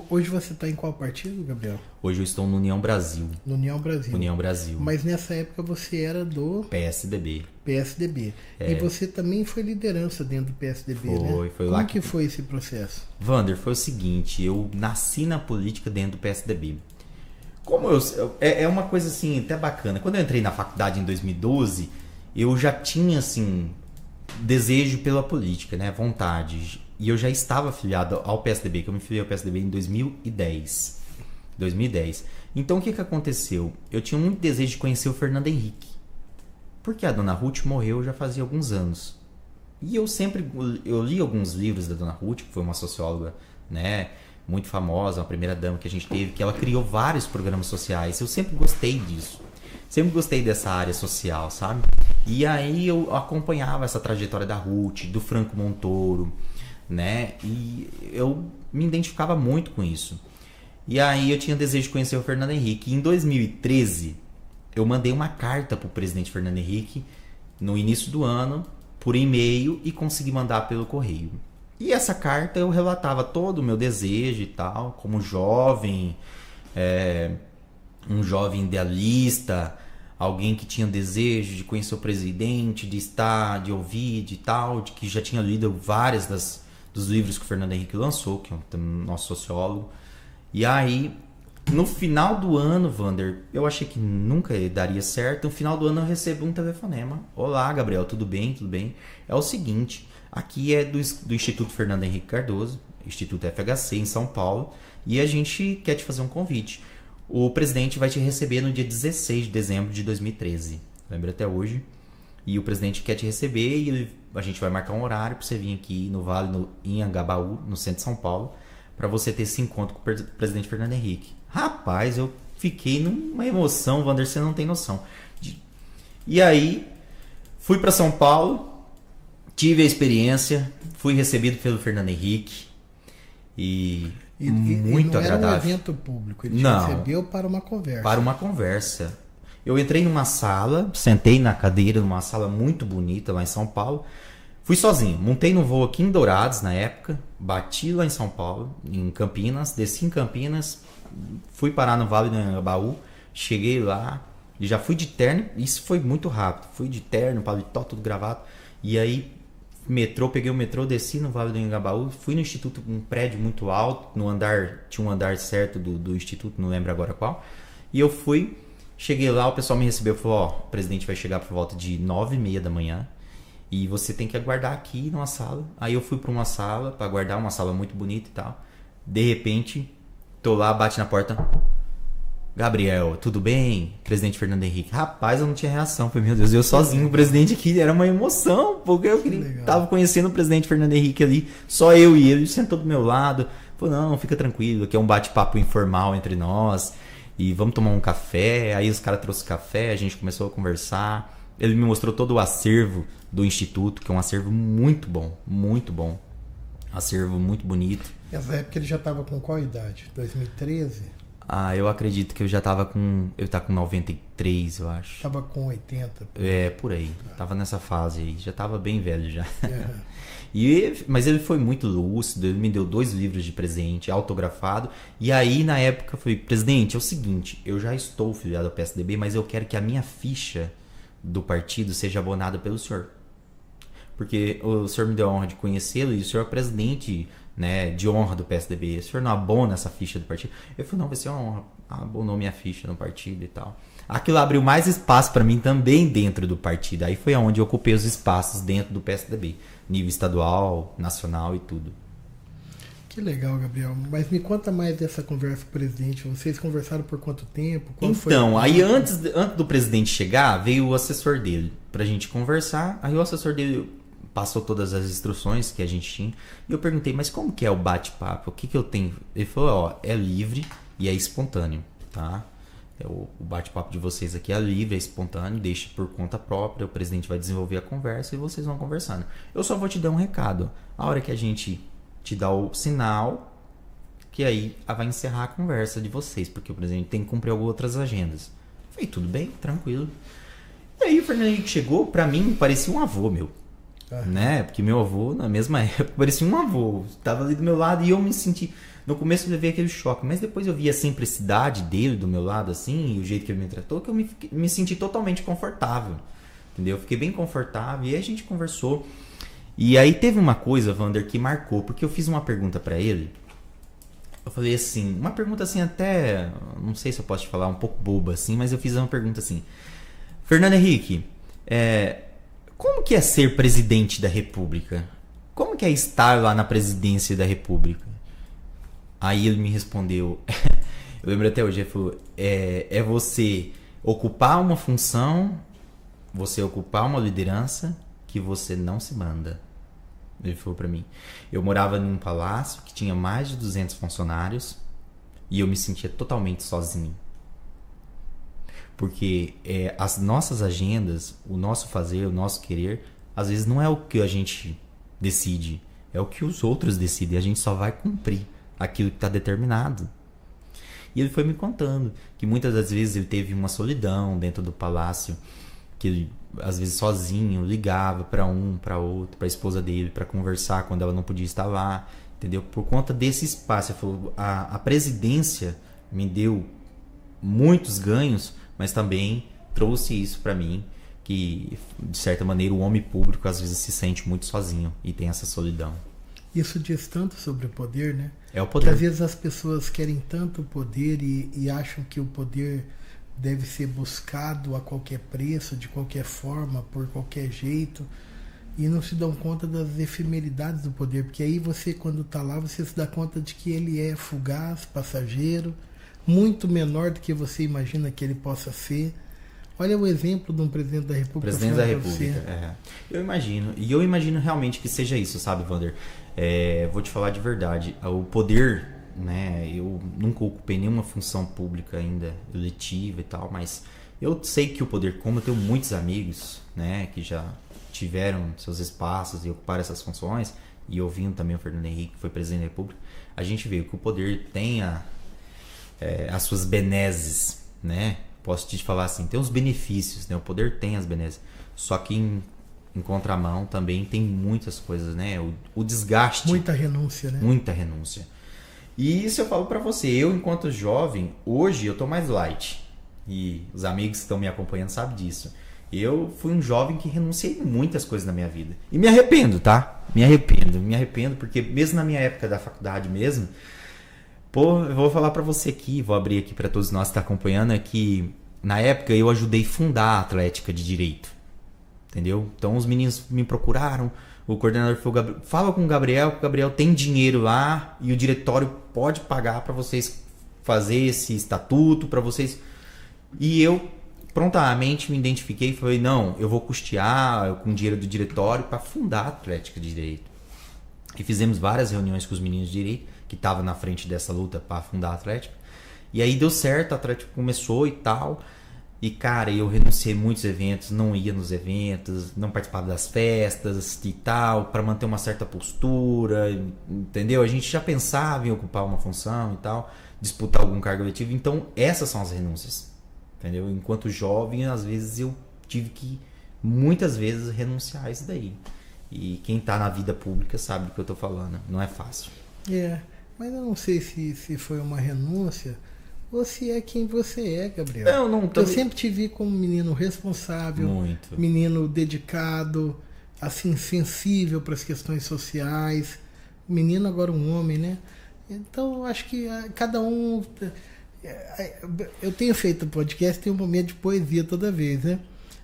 Hoje você está em qual partido, Gabriel? Hoje eu estou no União Brasil. No União Brasil. União Brasil. Mas nessa época você era do PSDB. PSDB. E você também foi liderança dentro do PSDB, né? Foi Como lá que foi esse processo? Vander, foi o seguinte, eu nasci na política dentro do PSDB. É uma coisa assim, até bacana. Quando eu entrei na faculdade em 2012, eu já tinha assim desejo pela política, né? Vontade. E eu já estava afiliado ao PSDB, que eu me filiei ao PSDB em 2010. Então o que aconteceu? Eu tinha muito desejo de conhecer o Fernando Henrique. Porque a dona Ruth morreu já fazia alguns anos. E eu li alguns livros da dona Ruth, que foi uma socióloga, né, muito famosa, uma primeira dama que a gente teve, que ela criou vários programas sociais. Eu sempre gostei disso. Sempre gostei dessa área social, sabe? E aí eu acompanhava essa trajetória da Ruth, do Franco Montoro, né? E eu me identificava muito com isso. E aí eu tinha desejo de conhecer o Fernando Henrique. E em 2013, eu mandei uma carta para o presidente Fernando Henrique no início do ano, por e-mail, e consegui mandar pelo correio. E essa carta eu relatava todo o meu desejo e tal, como jovem, um jovem idealista, alguém que tinha desejo de conhecer o presidente, de estar, de ouvir, de tal, de que já tinha lido várias dos livros que o Fernando Henrique lançou, que é o nosso sociólogo. E aí, no final do ano, Vander, eu achei que nunca daria certo. No final do ano eu recebo um telefonema. Olá, Gabriel, tudo bem? Tudo bem? É o seguinte, aqui é do Instituto Fernando Henrique Cardoso, Instituto FHC, em São Paulo, e a gente quer te fazer um convite. O presidente vai te receber no dia 16 de dezembro de 2013. Lembra até hoje. E o presidente quer te receber e a gente vai marcar um horário para você vir aqui no Vale, em Angabaú, no centro de São Paulo, para você ter esse encontro com o presidente Fernando Henrique. Rapaz, eu fiquei numa emoção, Vander, você não tem noção. E aí, fui para São Paulo, tive a experiência, fui recebido pelo Fernando Henrique e muito não agradável. Era um evento público, ele te recebeu para uma conversa. Para uma conversa. Eu entrei numa sala, sentei na cadeira numa sala muito bonita lá em São Paulo. Fui sozinho, montei no voo aqui em Dourados na época, bati lá em São Paulo, em Campinas, desci em Campinas, fui parar no Vale do Anhangabaú, cheguei lá e já fui de terno, isso foi muito rápido, fui de terno, paletó, tudo gravado, e aí peguei o metrô, desci no Vale do Anhangabaú, fui no instituto, um prédio muito alto, tinha um andar certo do instituto, não lembro agora qual, e eu fui, cheguei lá, o pessoal me recebeu e falou, o presidente vai chegar por volta de 9h30 da manhã, e você tem que aguardar aqui numa sala. Aí eu fui para uma sala, para aguardar, uma sala muito bonita e tal. De repente, tô lá, bate na porta. Gabriel, tudo bem? Presidente Fernando Henrique. Rapaz, eu não tinha reação. Falei, meu Deus, eu sozinho, o presidente aqui. Era uma emoção, porque eu tava conhecendo o presidente Fernando Henrique ali. Só eu e ele sentou do meu lado. Falei, não, fica tranquilo, aqui é um bate-papo informal entre nós. E vamos tomar um café. Aí os caras trouxeram café, a gente começou a conversar. Ele me mostrou todo o acervo do Instituto, que é um acervo muito bom, muito bom. Acervo muito bonito. Nessa época ele já estava com qual idade? 2013? Eu acredito que eu já estava com... Eu estava com 93, eu acho. Estava com 80. Por aí. Tava nessa fase aí. Já estava bem velho já. Uhum. Mas ele foi muito lúcido, ele me deu 2 livros de presente, autografado. E aí, na época, eu falei, presidente, é o seguinte, eu já estou filiado ao PSDB, mas eu quero que a minha ficha do partido seja abonada pelo senhor. Porque o senhor me deu a honra de conhecê-lo e o senhor é presidente, né, de honra do PSDB. O senhor não abona essa ficha do partido? Eu falei, não, vai ser uma honra. Abonou minha ficha no partido e tal. Aquilo abriu mais espaço para mim também dentro do partido. Aí foi onde eu ocupei os espaços dentro do PSDB. Nível estadual, nacional e tudo. Que legal, Gabriel. Mas me conta mais dessa conversa com o presidente. Vocês conversaram por quanto tempo? Aí antes do presidente chegar, veio o assessor dele pra gente conversar. Aí o assessor dele passou todas as instruções que a gente tinha. E eu perguntei, mas como que é o bate-papo? O que eu tenho? Ele falou, é livre e é espontâneo, tá? O bate-papo de vocês aqui é livre, é espontâneo, deixe por conta própria, o presidente vai desenvolver a conversa e vocês vão conversando. Eu só vou te dar um recado. A hora que a gente te dá o sinal, que aí vai encerrar a conversa de vocês, porque o presidente tem que cumprir outras agendas. Falei, tudo bem, tranquilo. E aí o Fernando Henrique chegou, pra mim, parecia um avô, meu. né? Porque meu avô, na mesma época, parecia um avô. Tava ali do meu lado e eu me senti... No começo eu levei aquele choque, mas depois eu vi a simplicidade dele do meu lado, assim, e o jeito que ele me tratou, que eu me senti totalmente confortável, entendeu? Eu fiquei bem confortável e aí a gente conversou. E aí teve uma coisa, Wander, que marcou, porque eu fiz uma pergunta pra ele. Eu falei assim, uma pergunta assim até, não sei se eu posso te falar, um pouco boba assim, mas eu fiz uma pergunta assim. Fernando Henrique, como que é ser presidente da República? Como que é estar lá na presidência da República? Aí ele me respondeu, eu lembro até hoje, ele falou, é você ocupar uma função, você ocupar uma liderança que você não se manda. Ele falou pra mim. Eu morava num palácio que tinha mais de 200 funcionários e eu me sentia totalmente sozinho. Porque as nossas agendas, o nosso fazer, o nosso querer, às vezes não é o que a gente decide, é o que os outros decidem. A gente só vai cumprir aquilo que está determinado. E ele foi me contando que muitas das vezes ele teve uma solidão dentro do palácio, que ele, às vezes sozinho, ligava para um, para outro, para a esposa dele, para conversar quando ela não podia estar lá, entendeu? Por conta desse espaço. Ele falou, a presidência me deu muitos ganhos, mas também trouxe isso para mim, que de certa maneira o homem público às vezes se sente muito sozinho e tem essa solidão. Isso diz tanto sobre o poder, né? É o poder. Que às vezes as pessoas querem tanto poder e acham que o poder deve ser buscado a qualquer preço, de qualquer forma, por qualquer jeito, e não se dão conta das efemeridades do poder, porque aí você, quando está lá, você se dá conta de que ele é fugaz, passageiro, muito menor do que você imagina que ele possa ser. Olha o exemplo de um presidente da República. Presidente da República, Eu imagino. E eu imagino realmente que seja isso, sabe, Wander? Vou te falar de verdade. O poder, né? Eu nunca ocupei nenhuma função pública ainda, eletiva e tal, mas eu sei que o poder, como eu tenho muitos amigos, né, que já tiveram seus espaços e ocuparam essas funções, e ouvindo também o Fernando Henrique, que foi presidente da República, a gente vê que o poder tem as suas benesses, né? Posso te falar assim, tem os benefícios, né? O poder tem as benesses. Só que em contramão também tem muitas coisas, né? O desgaste. Muita renúncia, né? Muita renúncia. E isso eu falo pra você, eu enquanto jovem, hoje eu tô mais light. E os amigos que estão me acompanhando sabem disso. Eu fui um jovem que renunciei muitas coisas na minha vida. E me arrependo, tá? Me arrependo porque mesmo na minha época da faculdade mesmo, eu vou falar pra você aqui, vou abrir aqui pra todos nós que estão acompanhando, é que na época eu ajudei a fundar a Atlética de Direito, entendeu? Então os meninos me procuraram, o coordenador foi o Gabriel, fala com o Gabriel tem dinheiro lá e o diretório pode pagar pra vocês fazer esse estatuto, pra vocês... E eu prontamente me identifiquei e falei, não, eu vou custear com o dinheiro do diretório pra fundar a Atlética de Direito. E fizemos várias reuniões com os meninos de Direito, que estava na frente dessa luta para fundar a Atlética. E aí deu certo, a Atlética começou e tal. E, cara, eu renunciei a muitos eventos, não ia nos eventos, não participava das festas e tal, para manter uma certa postura, entendeu? A gente já pensava em ocupar uma função e tal, disputar algum cargo eletivo. Então, essas são as renúncias, entendeu? Enquanto jovem, às vezes eu tive que, muitas vezes, renunciar a isso daí. E quem tá na vida pública sabe do que eu tô falando, não é fácil. Mas eu não sei se foi uma renúncia ou se é quem você é, Gabriel. Eu sempre te vi como menino responsável, muito. Menino dedicado, assim, sensível para as questões sociais. Menino agora um homem, né? Então, eu acho que cada um... Eu tenho feito podcast, tem um momento de poesia toda vez, né?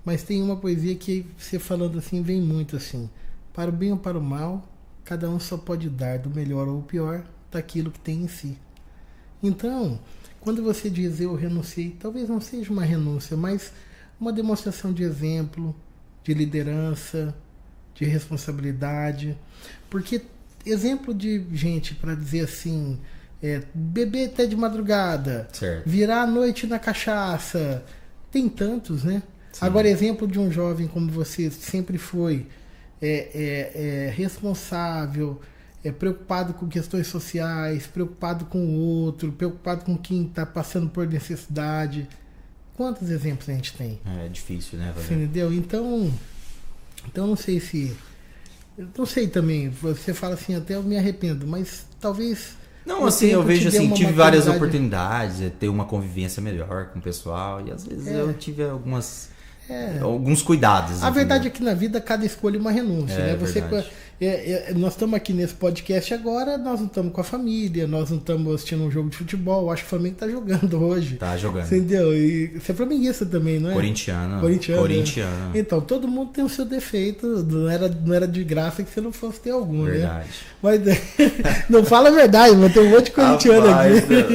Mas tem uma poesia que você falando assim, vem muito assim. Para o bem ou para o mal, cada um só pode dar do melhor ou pior daquilo que tem em si. Então, quando você diz eu renunciei, talvez não seja uma renúncia, mas uma demonstração de exemplo, de liderança, de responsabilidade. Porque exemplo de gente para dizer assim, beber até de madrugada, certo, virar a noite na cachaça, tem tantos, né? Sim. Agora, exemplo de um jovem como você sempre foi, responsável, preocupado com questões sociais, preocupado com o outro, preocupado com quem está passando por necessidade. Quantos exemplos a gente tem? É difícil, né, Você entendeu? Então não sei se Eu não sei também, você fala assim, até eu me arrependo, mas talvez... Não, assim, eu vejo assim, tive várias oportunidades de ter uma convivência melhor com o pessoal e às vezes eu tive alguns cuidados. A verdade é que na vida cada escolha é uma renúncia, né? Você, nós estamos aqui nesse podcast agora, nós não estamos com a família, nós não estamos assistindo um jogo de futebol, acho que o Flamengo está jogando hoje. Tá jogando. Entendeu? E você é flamenguista também, não é? Corintiano. Né? Então, todo mundo tem o seu defeito, não era de graça que você não fosse ter algum, verdade. Né? Mas não fala a verdade, mas tem um monte de corintiano aqui.